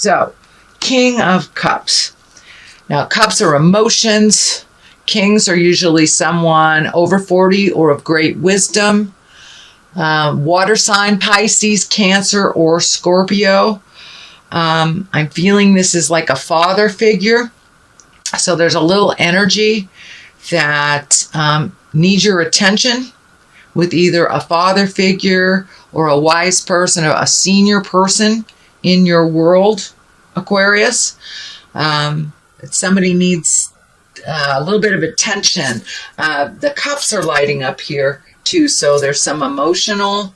So, King of Cups. Now, cups are emotions. Kings are usually someone over 40 or of great wisdom. Water sign, Pisces, Cancer, or Scorpio. I'm feeling this is like a father figure. So there's a little energy that needs your attention with either a father figure or a wise person or a senior person in your world, Aquarius. Somebody needs a little bit of attention. The cups are lighting up here too, so there's some emotional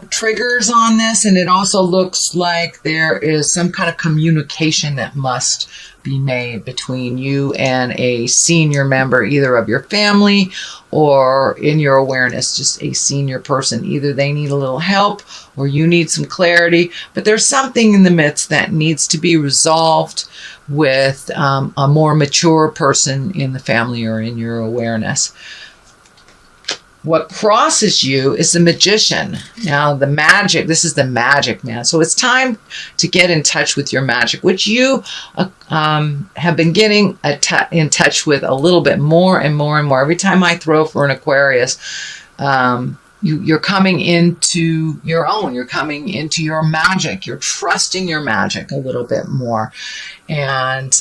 triggers on this, and it also looks like there is some kind of communication that must be made between you and a senior member, either of your family or in your awareness, just a senior person. Either they need a little help or you need some clarity, but there's something in the midst that needs to be resolved with a more mature person in the family or in your awareness. What crosses you is the Magician. Now, the magic, this is the magic man. So it's time to get in touch with your magic, which you have been getting in touch with a little bit more and more and more. Every time I throw for an Aquarius, you're coming into your own. You're coming into your magic. You're trusting your magic a little bit more. And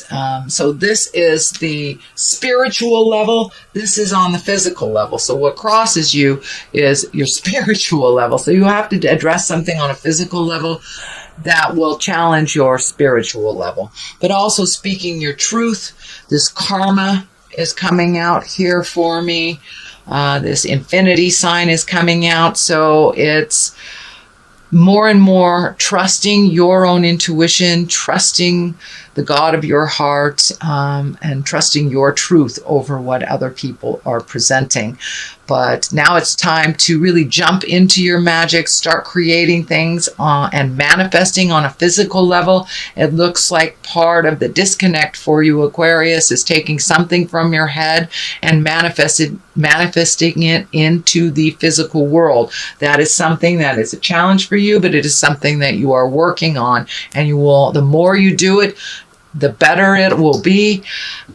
so this is the spiritual level. This is on the physical level. So what crosses you is your spiritual level. So you have to address something on a physical level that will challenge your spiritual level. But also speaking your truth. This karma is coming out here for me. This infinity sign is coming out. So it's more and more trusting your own intuition, trusting the God of your heart, and trusting your truth over what other people are presenting. But now it's time to really jump into your magic, start creating things and manifesting on a physical level. It looks like part of the disconnect for you, Aquarius, is taking something from your head and manifesting it into the physical world. That is something that is a challenge for you, but it is something that you are working on, and you will, the more you do it, the better it will be,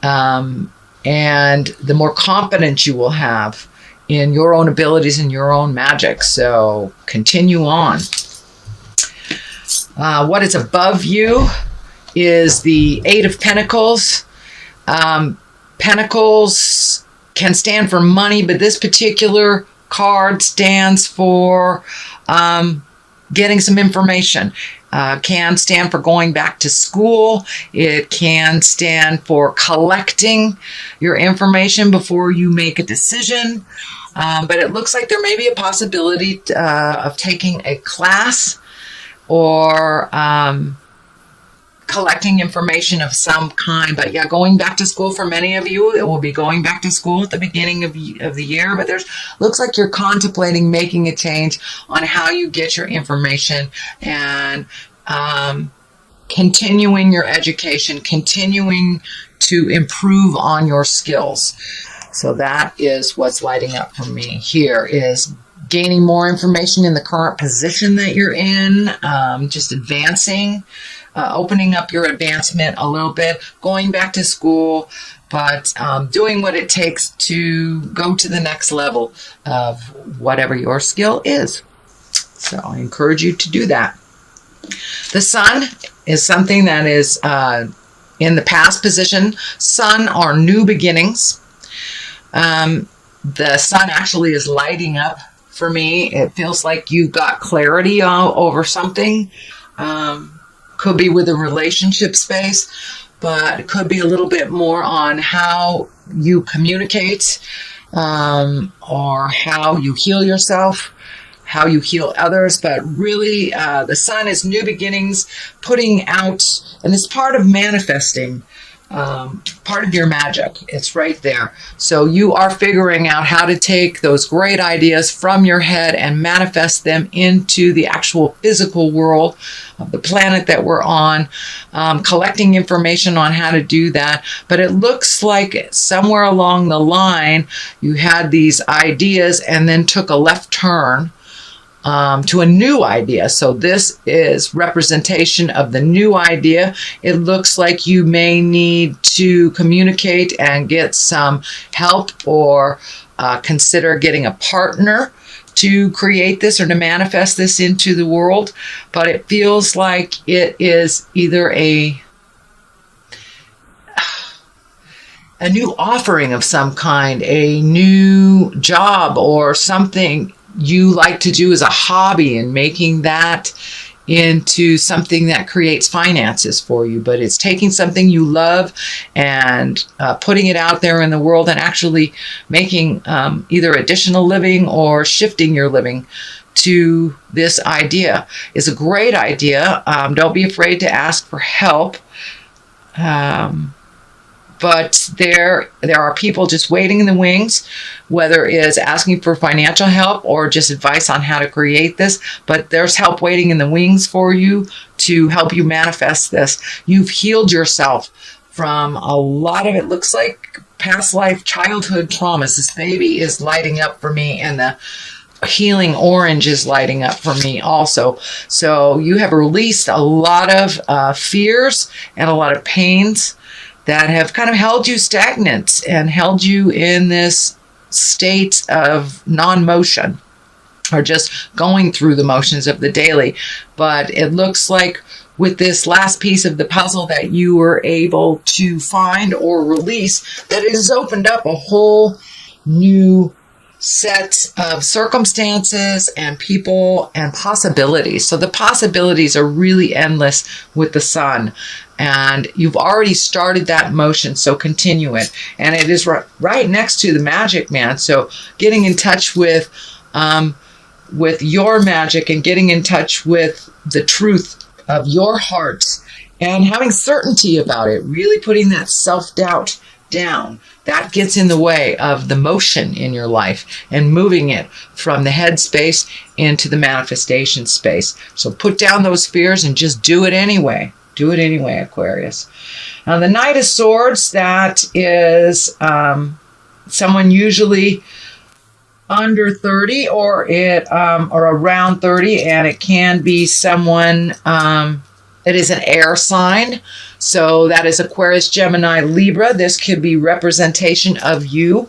and the more confidence you will have in your own abilities and your own magic. So continue on. What is above you is the Eight of Pentacles. Pentacles can stand for money, but this particular card stands for getting some information. Can stand for going back to school. It can stand for collecting your information before you make a decision. But it looks like there may be a possibility of taking a class or collecting information of some kind. But yeah, going back to school for many of you, it will be going back to school at the beginning of the year. But looks like you're contemplating making a change on how you get your information and continuing your education, continuing to improve on your skills. So that is what's lighting up for me here, is gaining more information in the current position that you're in, just advancing, opening up your advancement a little bit, going back to school, but doing what it takes to go to the next level of whatever your skill is. So I encourage you to do that. The Sun is something that is in the past position. Sun are new beginnings. The Sun actually is lighting up for me. It feels like you got clarity over something. Could be with a relationship space, but it could be a little bit more on how you communicate, or how you heal yourself, how you heal others. But really, the Sun is new beginnings, putting out, and it's part of manifesting, part of your magic. It's right there. So you are figuring out how to take those great ideas from your head and manifest them into the actual physical world of the planet that we're on, collecting information on how to do that. But it looks like somewhere along the line you had these ideas and then took a left turn to a new idea. So this is representation of the new idea. It looks like you may need to communicate and get some help, or consider getting a partner to create this or to manifest this into the world. But it feels like it is either a new offering of some kind, a new job, or something you like to do as a hobby, and making that into something that creates finances for you. But it's taking something you love and putting it out there in the world, and actually making either additional living or shifting your living to this idea. Is a great idea. Don't be afraid to ask for help. But there are people just waiting in the wings, whether it's asking for financial help or just advice on how to create this. But there's help waiting in the wings for you to help you manifest this. You've healed yourself from a lot of, it looks like, past life childhood traumas. This baby is lighting up for me, and the healing orange is lighting up for me also. So you have released a lot of fears and a lot of pains that have kind of held you stagnant and held you in this state of non-motion, or just going through the motions of the daily. But it looks like with this last piece of the puzzle that you were able to find or release, that it has opened up a whole new set of circumstances and people and possibilities. So the possibilities are really endless with the sun, and you've already started that motion, so continue it. And it is right next to the magic man. So getting in touch with your magic, and getting in touch with the truth of your heart, and having certainty about it, really putting that self-doubt down. That gets in the way of the motion in your life, and moving it from the head space into the manifestation space. So put down those fears and just do it anyway. Do it anyway, Aquarius. Now, the Knight of Swords, that is someone usually under 30 or around 30, and it can be someone it is an air sign. So that is Aquarius, Gemini, Libra. This could be representation of you,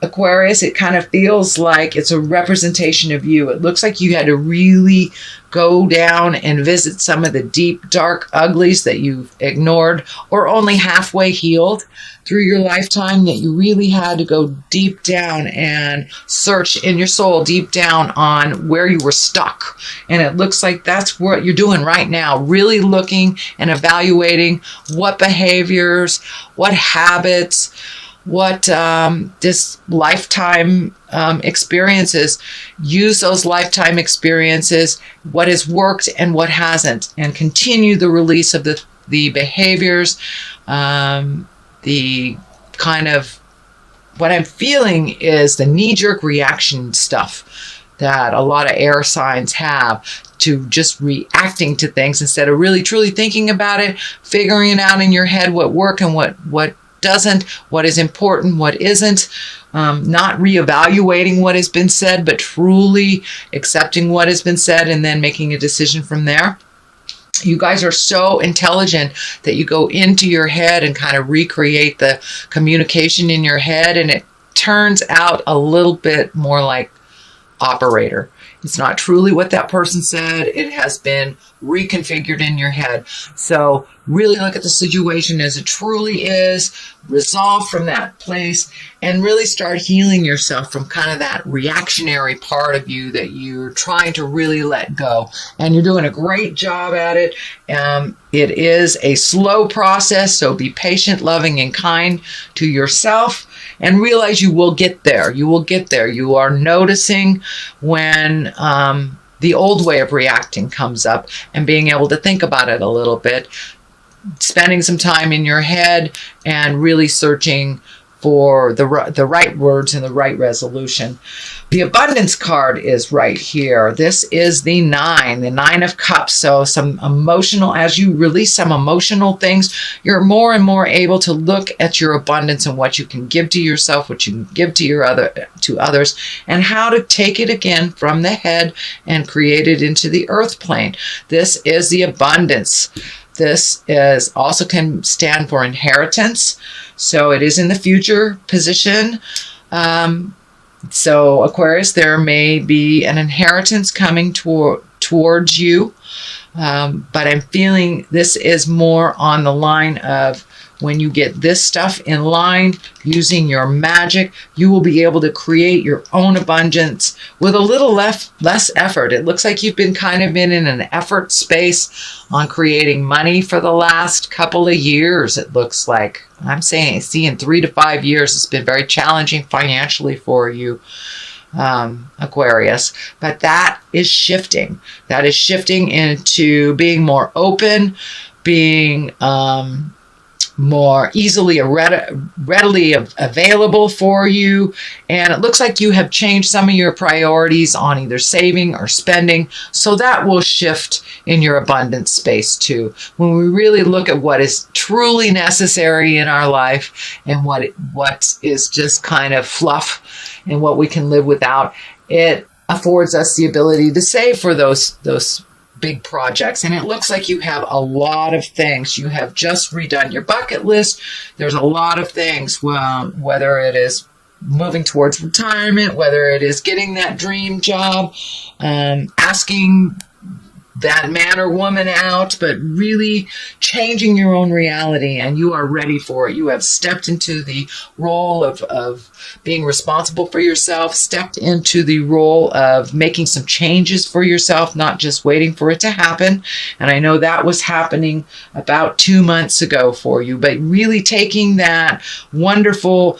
Aquarius. It kind of feels like it's a representation of you. It looks like you had to really go down and visit some of the deep, dark uglies that you've ignored or only halfway healed through your lifetime, that you really had to go deep down and search in your soul deep down on where you were stuck. And it looks like that's what you're doing right now, really looking and evaluating what behaviors, what habits, what this lifetime experiences. Use those lifetime experiences, what has worked and what hasn't, and continue the release of the behaviors, the kind of, what I'm feeling is the knee-jerk reaction stuff that a lot of air signs have, to just reacting to things instead of really truly thinking about it, figuring it out in your head, what worked and what doesn't, what is important, what isn't, not reevaluating what has been said, but truly accepting what has been said and then making a decision from there. You guys are so intelligent that you go into your head and kind of recreate the communication in your head, and it turns out a little bit more like operator. It's not truly what that person said. It has been reconfigured in your head. So really look at the situation as it truly is, resolve from that place, and really start healing yourself from kind of that reactionary part of you that you're trying to really let go. And you're doing a great job at it. It is a slow process, so be patient, loving, and kind to yourself. And realize you will get there. You will get there. You are noticing when the old way of reacting comes up, and being able to think about it a little bit, spending some time in your head and really searching for the right words and the right resolution. The abundance card is right here. This is the 9 of cups. So some emotional, as you release some emotional things, you're more and more able to look at your abundance and what you can give to yourself, what you can give to others, and how to take it again from the head and create it into the earth plane. This is the abundance. This is also can stand for inheritance. So it is in the future position. So Aquarius, there may be an inheritance coming towards you. But I'm feeling this is more on the line of when you get this stuff in line, using your magic, you will be able to create your own abundance with a little less effort. It looks like you've been kind of in an effort space on creating money for the last couple of years, it looks like. I'm seeing 3 to 5 years. It's been very challenging financially for you, Aquarius. But that is shifting. That is shifting into being more open, being more easily readily available for you. And it looks like you have changed some of your priorities on either saving or spending. So that will shift in your abundance space too. When we really look at what is truly necessary in our life and what is just kind of fluff and what we can live without, it affords us the ability to save for those big projects. And it looks like you have a lot of things. You have just redone your bucket list. There's a lot of things, whether it is moving towards retirement, whether it is getting that dream job, asking that man or woman out, but really changing your own reality, and you are ready for it. You have stepped into the role of being responsible for yourself, stepped into the role of making some changes for yourself, not just waiting for it to happen. And I know that was happening about 2 months ago for you, but really taking that wonderful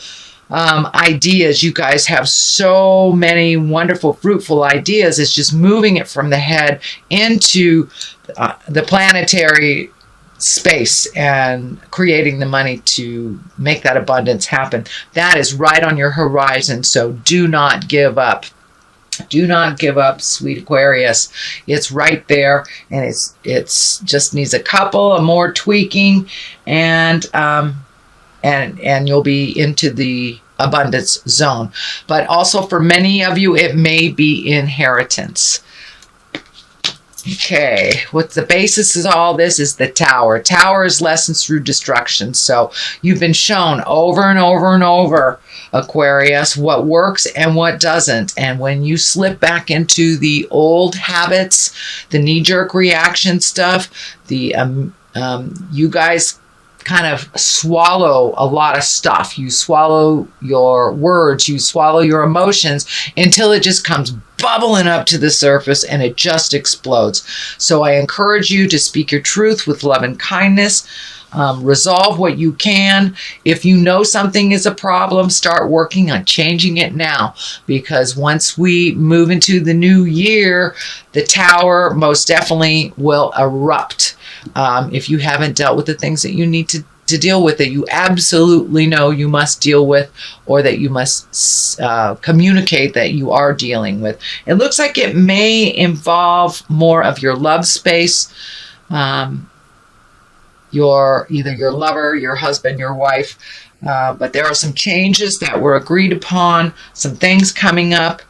ideas. You guys have so many wonderful, fruitful ideas. It's just moving it from the head into the planetary space and creating the money to make that abundance happen. That is right on your horizon. So do not give up. Do not give up, sweet Aquarius. It's right there, and it's just needs a couple of more tweaking, and you'll be into the abundance zone. But also for many of you, it may be inheritance. Okay, what the basis of all this is the Tower. Tower is lessons through destruction. So you've been shown over and over and over, Aquarius, what works and what doesn't. And when you slip back into the old habits, the knee-jerk reaction stuff, you guys kind of swallow a lot of stuff. You swallow your words, you swallow your emotions until it just comes bubbling up to the surface and it just explodes. So I encourage you to speak your truth with love and kindness. Resolve what you can. If you know something is a problem, start working on changing it now, because once we move into the new year, the Tower most definitely will erupt. If you haven't dealt with the things that you need to deal with, that you absolutely know you must deal with, or that you must communicate that you are dealing with. It looks like it may involve more of your love space, either your lover, your husband, your wife, but there are some changes that were agreed upon, some things coming up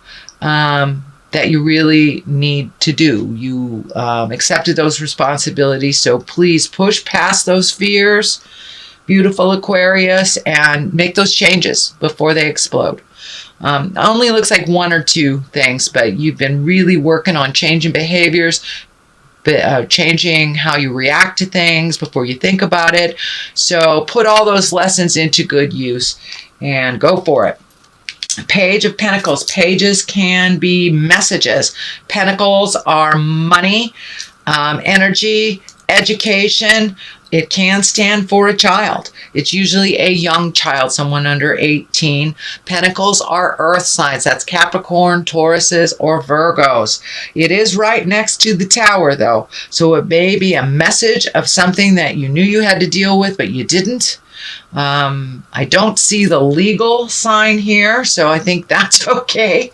that you really need to do. You accepted those responsibilities, so please push past those fears, beautiful Aquarius, and make those changes before they explode. Only looks like 1 or 2 things, but you've been really working on changing behaviors, changing how you react to things before you think about it. So put all those lessons into good use and go for it. Page of Pentacles. Pages can be messages. Pentacles are money, energy, education. It can stand for a child. It's usually a young child, someone under 18. Pentacles are earth signs. That's Capricorn, Tauruses, or Virgos. It is right next to the Tower, though. So it may be a message of something that you knew you had to deal with, but you didn't. I don't see the legal sign here, so I think that's okay.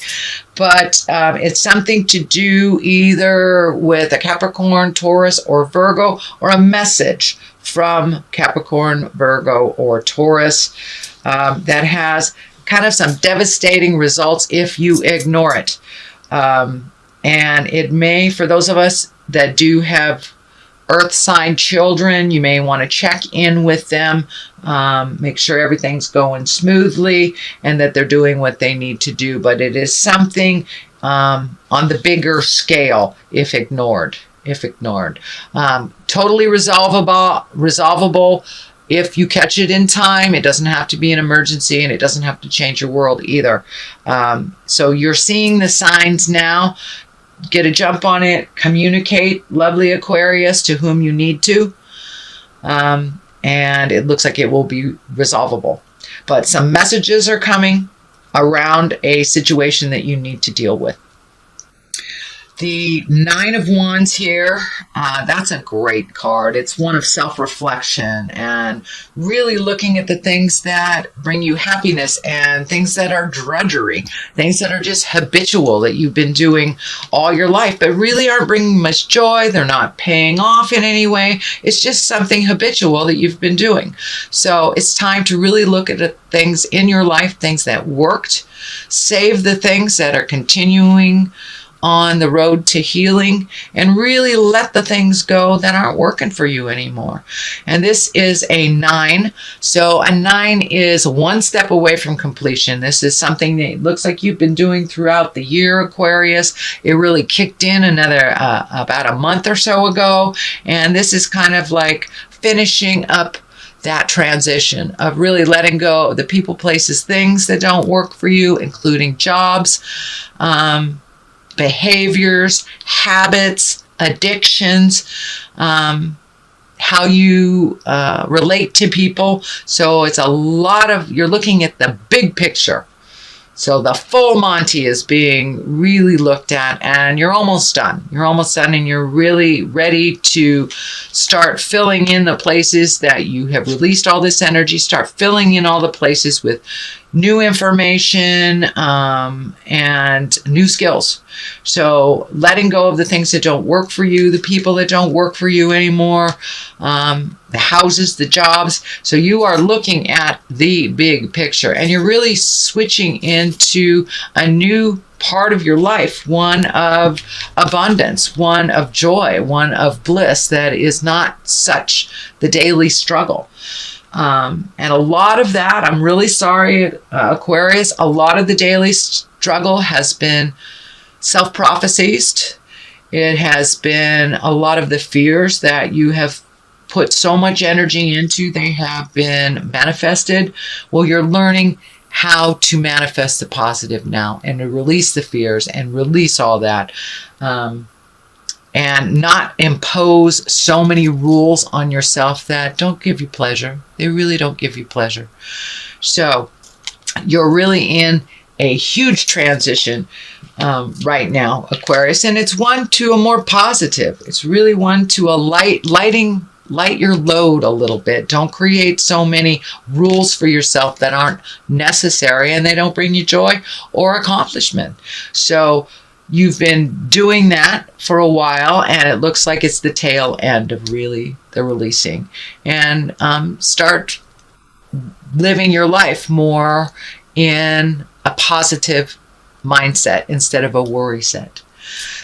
But it's something to do either with a Capricorn, Taurus, or Virgo, or a message from Capricorn, Virgo, or Taurus that has kind of some devastating results if you ignore it. And it may, for those of us that do have earth sign children, you may want to check in with them, make sure everything's going smoothly and that they're doing what they need to do. But it is something on the bigger scale if ignored. Totally resolvable if you catch it in time. It doesn't have to be an emergency, and it doesn't have to change your world either. So you're seeing the signs now. Get a jump on it. Communicate, lovely Aquarius, to whom you need to. And it looks like it will be resolvable. But some messages are coming around a situation that you need to deal with. The Nine of Wands here, that's a great card. It's one of self-reflection and really looking at the things that bring you happiness and things that are drudgery, things that are just habitual that you've been doing all your life, but really aren't bringing much joy. They're not paying off in any way. It's just something habitual that you've been doing. So it's time to really look at the things in your life, things that worked, save the things that are continuing on the road to healing, and really let the things go that aren't working for you anymore. And this is a 9. So a 9 is one step away from completion. This is something that looks like you've been doing throughout the year, Aquarius. It really kicked in another about a month or so ago. And this is kind of like finishing up that transition of really letting go of the people, places, things that don't work for you, including jobs, behaviors, habits, addictions, how you relate to people. So it's a lot of, you're looking at the big picture. So the full Monty is being really looked at, and you're almost done. You're almost done, and you're really ready to start filling in the places that you have released all this energy. Start filling in all the places with new information and new skills. So letting go of the things that don't work for you, the people that don't work for you anymore, the houses, the jobs. So you are looking at the big picture, and you're really switching into a new part of your life, one of abundance, one of joy, one of bliss that is not such the daily struggle. And a lot of that, I'm really sorry, Aquarius, a lot of the daily struggle has been self-prophesied. It has been a lot of the fears that you have put so much energy into, they have been manifested. Well, you're learning how to manifest the positive now and to release the fears and release all that. And not impose so many rules on yourself that don't give you pleasure. They really don't give you pleasure. So you're really in a huge transition right now, Aquarius, and it's one to a more positive. It's really one to a light your load a little bit. Don't create so many rules for yourself that aren't necessary and they don't bring you joy or accomplishment. So you've been doing that for a while, and it looks like it's the tail end of really the releasing. And start living your life more in a positive mindset instead of a worry set.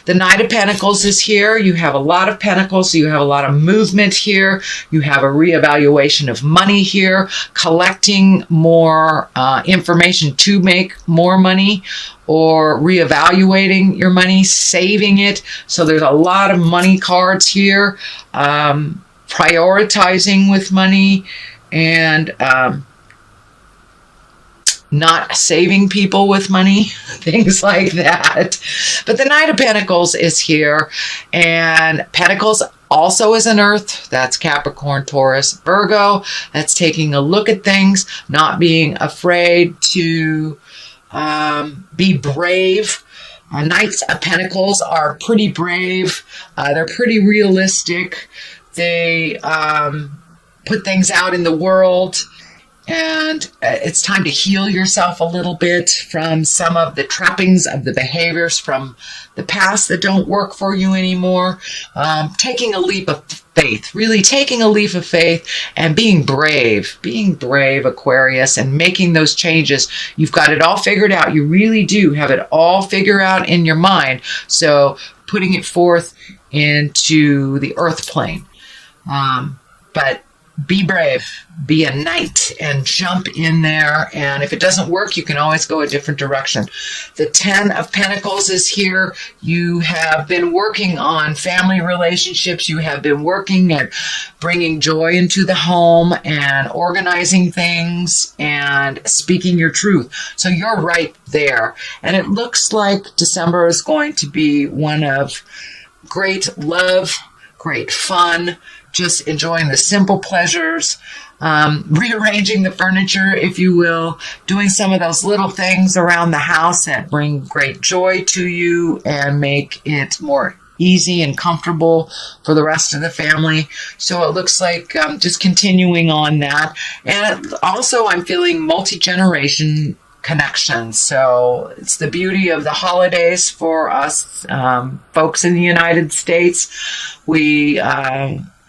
The Knight of Pentacles is here. You have a lot of pentacles. So you have a lot of movement here. You have a reevaluation of money here, collecting more information to make more money, or reevaluating your money, saving it. So there's a lot of money cards here, prioritizing with money, and not saving people with money, things like that. But the Knight of Pentacles is here, and Pentacles also is an earth. That's Capricorn, Taurus, Virgo. That's taking a look at things, not being afraid to be brave. Knights of Pentacles are pretty brave. They're pretty realistic. They put things out in the world. And it's time to heal yourself a little bit from some of the trappings of the behaviors from the past that don't work for you anymore. Taking a leap of faith, really taking a leap of faith and being brave, Aquarius, and making those changes. You've got it all figured out. You really do have it all figured out in your mind. So putting it forth into the earth plane. But be brave, be a knight, and jump in there. And if it doesn't work, you can always go a different direction. The 10 of Pentacles is here. You have been working on family relationships. You have been working at bringing joy into the home and organizing things and speaking your truth. So you're right there. And it looks like December is going to be one of great love, great fun, just enjoying the simple pleasures, rearranging the furniture, if you will, doing some of those little things around the house that bring great joy to you and make it more easy and comfortable for the rest of the family. So it looks like just continuing on that. And also I'm feeling multi-generation connections. So it's the beauty of the holidays for us folks in the United States.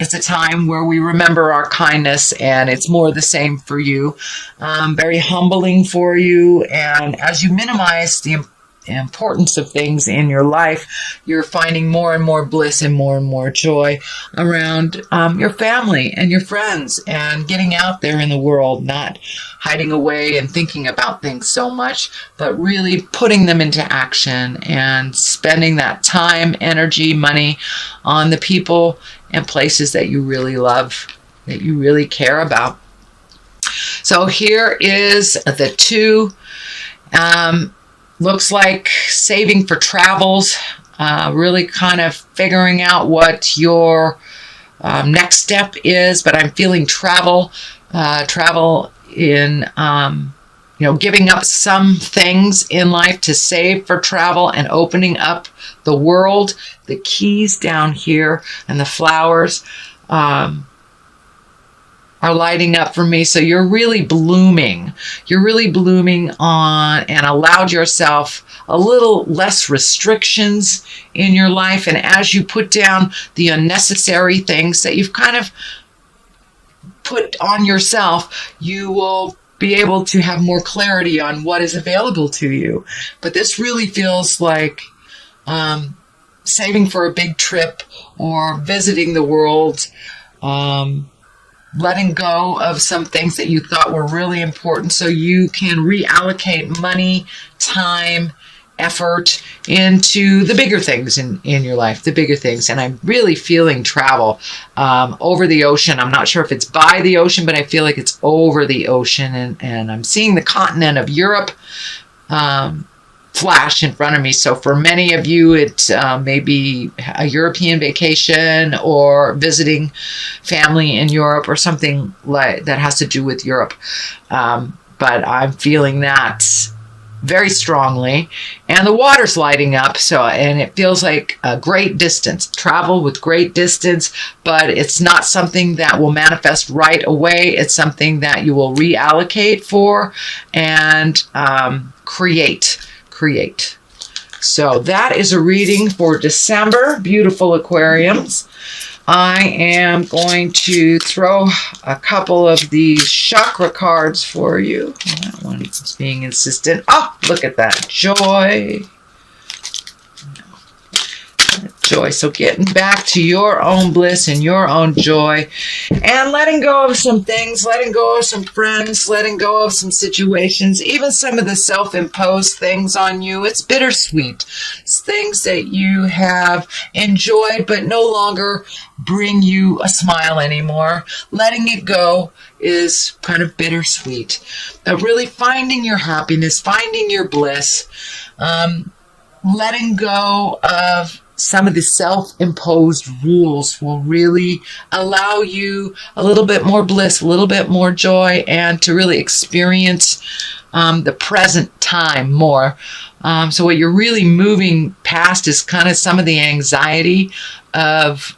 It's a time where we remember our kindness, and it's more the same for you. Very humbling for you. And as you minimize the importance of things in your life, you're finding more and more bliss and more joy around your family and your friends and getting out there in the world, not hiding away and thinking about things so much, but really putting them into action and spending that time, energy, money on the people and places that you really love, that you really care about. So here is the 2. Looks like saving for travels, really kind of figuring out what your next step is. But I'm feeling travel in, giving up some things in life to save for travel and opening up the world. The keys down here and the flowers are lighting up for me. So you're really blooming. You're really blooming on and allowed yourself a little less restrictions in your life. And as you put down the unnecessary things that you've kind of put on yourself, you will be able to have more clarity on what is available to you. But this really feels like saving for a big trip or visiting the world, letting go of some things that you thought were really important so you can reallocate money, time, effort into the bigger things in your life, the bigger things. And I'm really feeling travel over the ocean. I'm not sure if it's by the ocean, but I feel like it's over the ocean. And I'm seeing the continent of Europe flash in front of me. So for many of you, it may be a European vacation or visiting family in Europe or something like that has to do with Europe. But I'm feeling that very strongly, and the water's lighting up. So, and it feels like a great distance, travel with great distance, but it's not something that will manifest right away. It's something that you will reallocate for and create. So that is a reading for December, beautiful Aquarians. I am going to throw a couple of these chakra cards for you. That one is being insistent. Oh, look at that. Joy. Joy. So getting back to your own bliss and your own joy and letting go of some things, letting go of some friends, letting go of some situations, even some of the self-imposed things on you. It's bittersweet. It's things that you have enjoyed but no longer bring you a smile anymore. Letting it go is kind of bittersweet. But really finding your happiness, finding your bliss, letting go of some of the self-imposed rules will really allow you a little bit more bliss, a little bit more joy, and to really experience the present time more. So what you're really moving past is kind of some of the anxiety of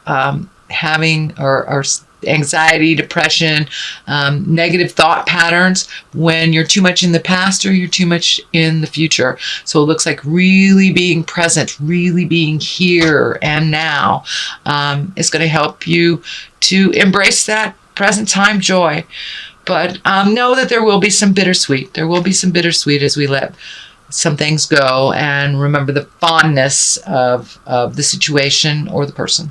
having or anxiety, depression, negative thought patterns when you're too much in the past or you're too much in the future. So it looks like really being present, really being here and now is going to help you to embrace that present time joy. But know that there will be some bittersweet. There will be some bittersweet as we let some things go and remember the fondness of the situation or the person.